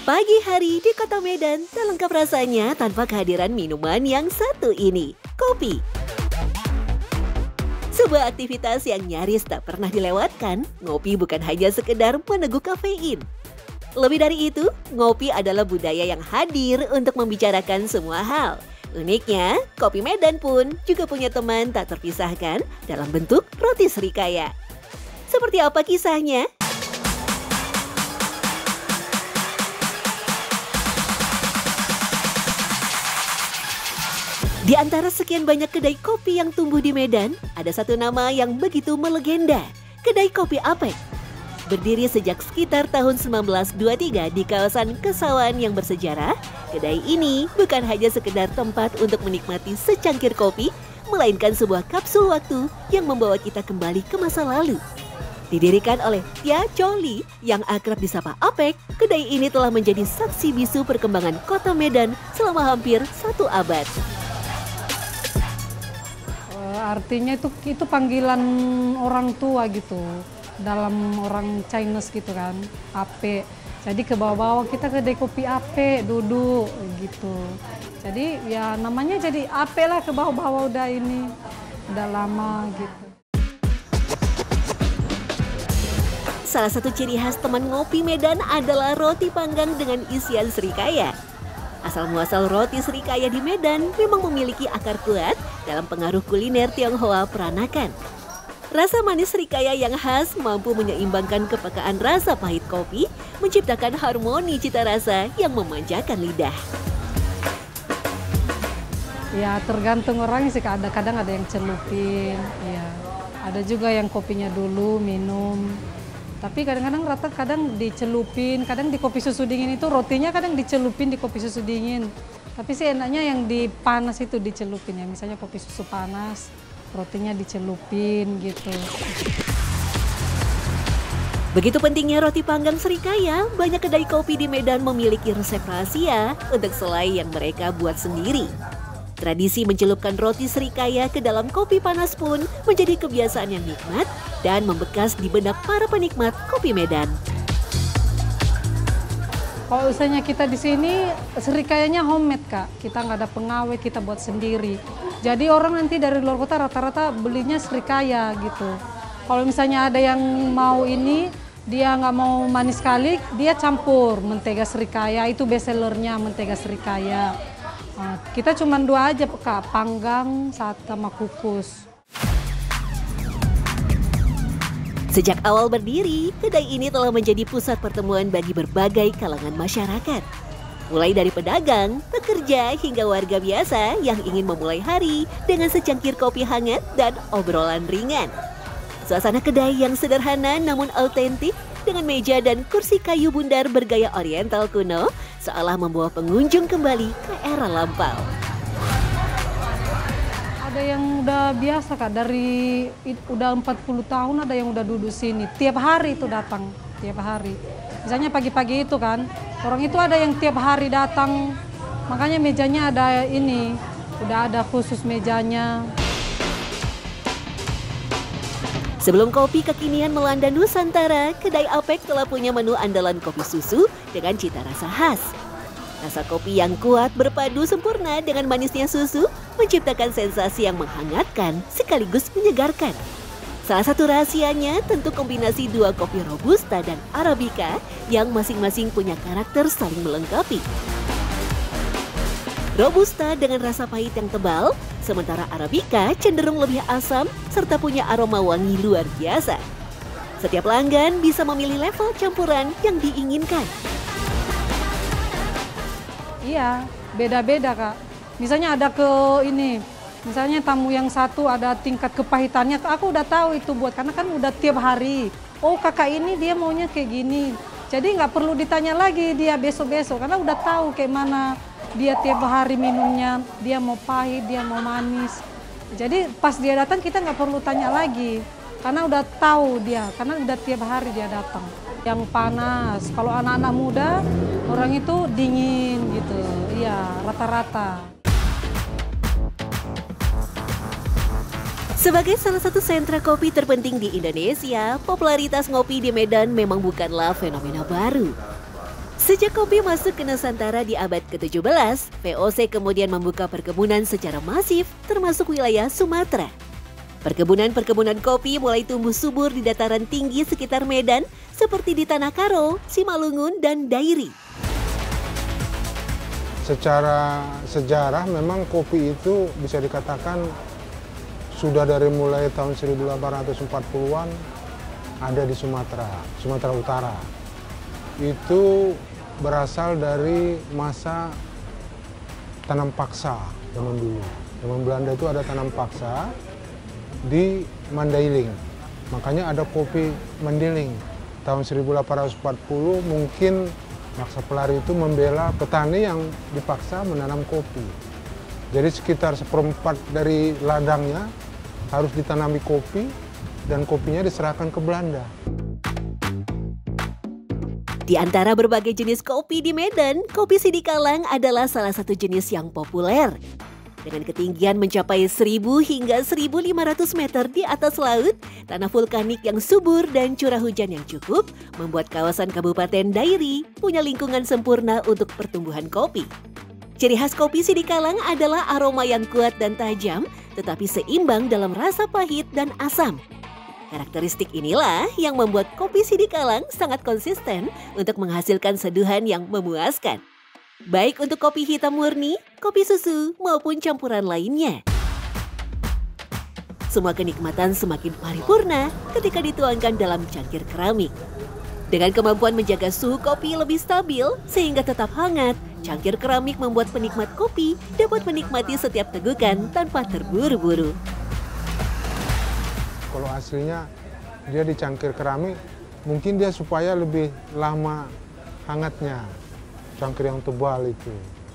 Pagi hari di kota Medan tak lengkap rasanya tanpa kehadiran minuman yang satu ini, kopi. Sebuah aktivitas yang nyaris tak pernah dilewatkan, ngopi bukan hanya sekedar meneguk kafein. Lebih dari itu, ngopi adalah budaya yang hadir untuk membicarakan semua hal. Uniknya, kopi Medan pun juga punya teman tak terpisahkan dalam bentuk roti Srikaya. Seperti apa kisahnya? Di antara sekian banyak kedai kopi yang tumbuh di Medan, ada satu nama yang begitu melegenda, Kedai Kopi Apek. Berdiri sejak sekitar tahun 1923 di kawasan Kesawan yang bersejarah, kedai ini bukan hanya sekedar tempat untuk menikmati secangkir kopi, melainkan sebuah kapsul waktu yang membawa kita kembali ke masa lalu. Didirikan oleh Tia Choli yang akrab disapa Apek, kedai ini telah menjadi saksi bisu perkembangan kota Medan selama hampir 1 abad. Artinya itu panggilan orang tua gitu, dalam orang Chinese gitu kan, Ape. Jadi ke bawah-bawah kita kedai kopi Ape, duduk gitu. Jadi ya namanya jadi Ape lah, ke bawah-bawah udah ini, udah lama gitu. Salah satu ciri khas teman ngopi Medan adalah roti panggang dengan isian Srikaya. Asal-muasal roti Srikaya di Medan memang memiliki akar kuat dalam pengaruh kuliner Tionghoa peranakan. Rasa manis Srikaya yang khas mampu menyeimbangkan kepekaan rasa pahit kopi, menciptakan harmoni cita rasa yang memanjakan lidah. Ya tergantung orang sih, kadang ada yang celupin, ya. Ada juga yang kopinya dulu minum. Tapi kadang dicelupin, kadang di kopi susu dingin itu rotinya kadang dicelupin di kopi susu dingin. Tapi sih enaknya yang di panas itu dicelupin ya, misalnya kopi susu panas, rotinya dicelupin gitu. Begitu pentingnya roti panggang Srikaya, banyak kedai kopi di Medan memiliki resep rahasia untuk selai yang mereka buat sendiri. Tradisi mencelupkan roti Srikaya ke dalam kopi panas pun menjadi kebiasaan yang nikmat dan membekas di benak para penikmat kopi Medan. Kalau misalnya kita di sini, Srikayanya homemade Kak. Kita nggak ada pengawet, kita buat sendiri. Jadi orang nanti dari luar kota rata-rata belinya Srikaya gitu. Kalau misalnya ada yang mau ini, dia nggak mau manis sekali, dia campur mentega Srikaya, itu best sellernya mentega Srikaya. Kita cuma 2 aja Kak, panggang sama kukus. Sejak awal berdiri, kedai ini telah menjadi pusat pertemuan bagi berbagai kalangan masyarakat. Mulai dari pedagang, pekerja, hingga warga biasa yang ingin memulai hari dengan secangkir kopi hangat dan obrolan ringan. Suasana kedai yang sederhana namun autentik dengan meja dan kursi kayu bundar bergaya oriental kuno seolah membawa pengunjung kembali ke era lampau. Ada yang udah biasa Kak, udah 40 tahun ada yang udah duduk sini. Tiap hari itu datang, tiap hari. Misalnya pagi-pagi itu kan, orang itu ada yang tiap hari datang. Makanya mejanya ada ini, udah ada khusus mejanya. Sebelum kopi kekinian melanda Nusantara, Kedai Apek telah punya menu andalan kopi susu dengan cita rasa khas. Rasa kopi yang kuat berpadu sempurna dengan manisnya susu menciptakan sensasi yang menghangatkan sekaligus menyegarkan. Salah satu rahasianya tentu kombinasi 2 kopi Robusta dan Arabica yang masing-masing punya karakter saling melengkapi. Robusta dengan rasa pahit yang tebal, sementara Arabica cenderung lebih asam serta punya aroma wangi luar biasa. Setiap pelanggan bisa memilih level campuran yang diinginkan. Iya, beda-beda Kak. Misalnya ada misalnya tamu yang satu ada tingkat kepahitannya, aku udah tahu itu buat, karena kan udah tiap hari. Oh kakak ini dia maunya kayak gini. Jadi nggak perlu ditanya lagi dia besok-besok, karena udah tahu kayak mana dia tiap hari minumnya, dia mau pahit, dia mau manis. Jadi pas dia datang kita nggak perlu tanya lagi, karena udah tahu dia, karena udah tiap hari dia datang. Yang panas, kalau anak-anak muda, orang itu dingin gitu, iya rata-rata. Sebagai salah satu sentra kopi terpenting di Indonesia, popularitas ngopi di Medan memang bukanlah fenomena baru. Sejak kopi masuk ke Nusantara di abad ke-17, VOC kemudian membuka perkebunan secara masif termasuk wilayah Sumatera. Perkebunan kopi mulai tumbuh subur di dataran tinggi sekitar Medan seperti di Tanah Karo, Simalungun, dan Dairi. Secara sejarah memang kopi itu bisa dikatakan sudah dari mulai tahun 1840-an ada di Sumatera Utara. Itu berasal dari masa tanam paksa zaman dulu. Zaman Belanda itu ada tanam paksa di Mandailing. Makanya ada kopi Mandailing. Tahun 1840 mungkin Maksa Pelari itu membela petani yang dipaksa menanam kopi. Jadi sekitar 1/4 dari ladangnya harus ditanami kopi dan kopinya diserahkan ke Belanda. Di antara berbagai jenis kopi di Medan, kopi Sidikalang adalah salah satu jenis yang populer. Dengan ketinggian mencapai 1.000 hingga 1.500 meter di atas laut, tanah vulkanik yang subur dan curah hujan yang cukup membuat kawasan Kabupaten Dairi punya lingkungan sempurna untuk pertumbuhan kopi. Ciri khas kopi Sidikalang adalah aroma yang kuat dan tajam, tetapi seimbang dalam rasa pahit dan asam. Karakteristik inilah yang membuat kopi Sidikalang sangat konsisten untuk menghasilkan seduhan yang memuaskan. Baik untuk kopi hitam murni, kopi susu, maupun campuran lainnya. Semua kenikmatan semakin paripurna ketika dituangkan dalam cangkir keramik. Dengan kemampuan menjaga suhu kopi lebih stabil sehingga tetap hangat, cangkir keramik membuat penikmat kopi dapat menikmati setiap tegukan tanpa terburu-buru. Kalau aslinya dia di cangkir keramik, mungkin dia supaya lebih lama hangatnya, cangkir yang tebal itu.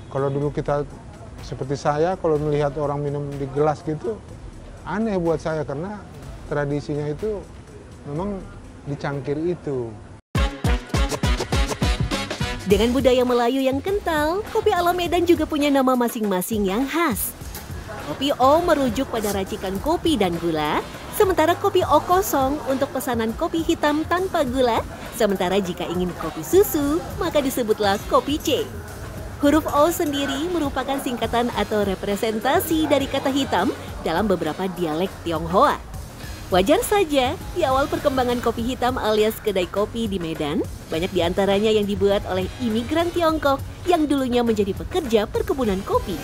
Kalau dulu kita seperti saya, kalau melihat orang minum di gelas gitu, aneh buat saya karena tradisinya itu memang di cangkir itu. Dengan budaya Melayu yang kental, kopi ala Medan juga punya nama masing-masing yang khas. Kopi O merujuk pada racikan kopi dan gula, sementara kopi O kosong untuk pesanan kopi hitam tanpa gula, sementara jika ingin kopi susu, maka disebutlah kopi C. Huruf O sendiri merupakan singkatan atau representasi dari kata hitam dalam beberapa dialek Tionghoa. Wajar saja, di awal perkembangan kopi hitam alias kedai kopi di Medan, banyak diantaranya yang dibuat oleh imigran Tiongkok yang dulunya menjadi pekerja perkebunan kopi.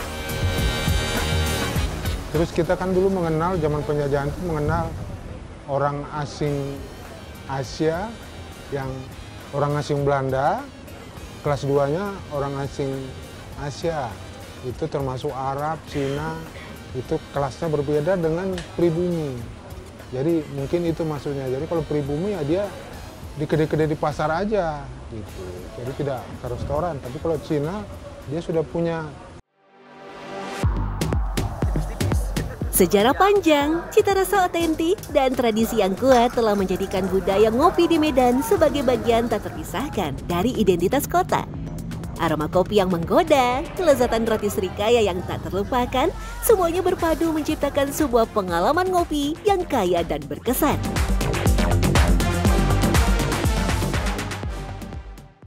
Terus kita kan dulu mengenal, zaman penjajahan itu mengenal orang asing Asia, yang orang asing Belanda, kelas 2-nya orang asing Asia. Itu termasuk Arab, Cina, itu kelasnya berbeda dengan pribumi. Jadi mungkin itu maksudnya. Jadi kalau pribumi ya dia di kedai-kedai di pasar aja gitu. Jadi tidak ke restoran. Tapi kalau Cina dia sudah punya. Sejarah panjang, cita rasa otentik, dan tradisi yang kuat telah menjadikan budaya ngopi di Medan sebagai bagian tak terpisahkan dari identitas kota. Aroma kopi yang menggoda, kelezatan roti serikaya yang tak terlupakan, semuanya berpadu menciptakan sebuah pengalaman ngopi yang kaya dan berkesan.